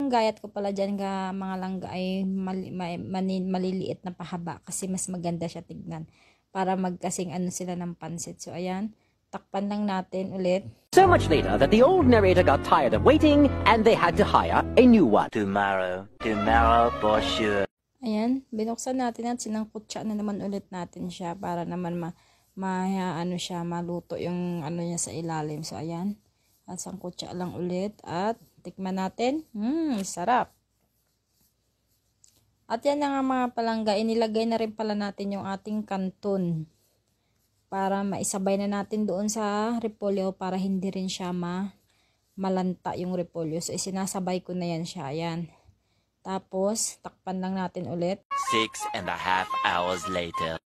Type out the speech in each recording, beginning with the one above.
Gayat ko pala dyan ka mga langga ay maliliit na pahaba kasi mas maganda siya tignan para magkasing ano sila ng pansit. So ayan, takpan lang natin ulit. So much later that the old narrator got tired of waiting and they had to hire a new one. Tomorrow for sure. Ayan, binuksan natin at sinangkutsa na naman ulit natin siya para naman maluto yung ano niya sa ilalim. So ayan, at sangkutsa lang ulit at tikman natin. Sarap. At yan na nga mga palangga, inilagay na rin pala natin yung ating kanton para maisabay na natin doon sa repolyo para hindi rin siya malanta yung repolyo. So isinasabay ko na yan siya. Ayan. Tapos takpan lang natin ulit. 6.5 hours later.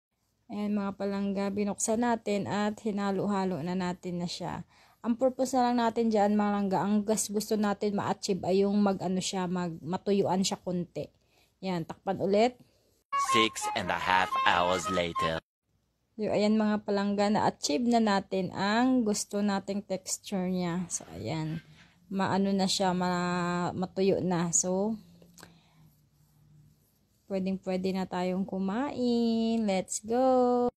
Ayan mga palangga, binuksan natin at hinalo-halo na natin na siya. Ang purpose na lang natin dyan mga langga, ang gusto natin ma-achieve ay yung matuyuan siya konti. Yan, takpan ulit. 6.5 hours later. So, ayan mga palangga, na-achieve na natin ang gusto nating texture niya. So, ayan. Maano na siya, matuyo na. So, pwedeng-pwede na tayong kumain. Let's go!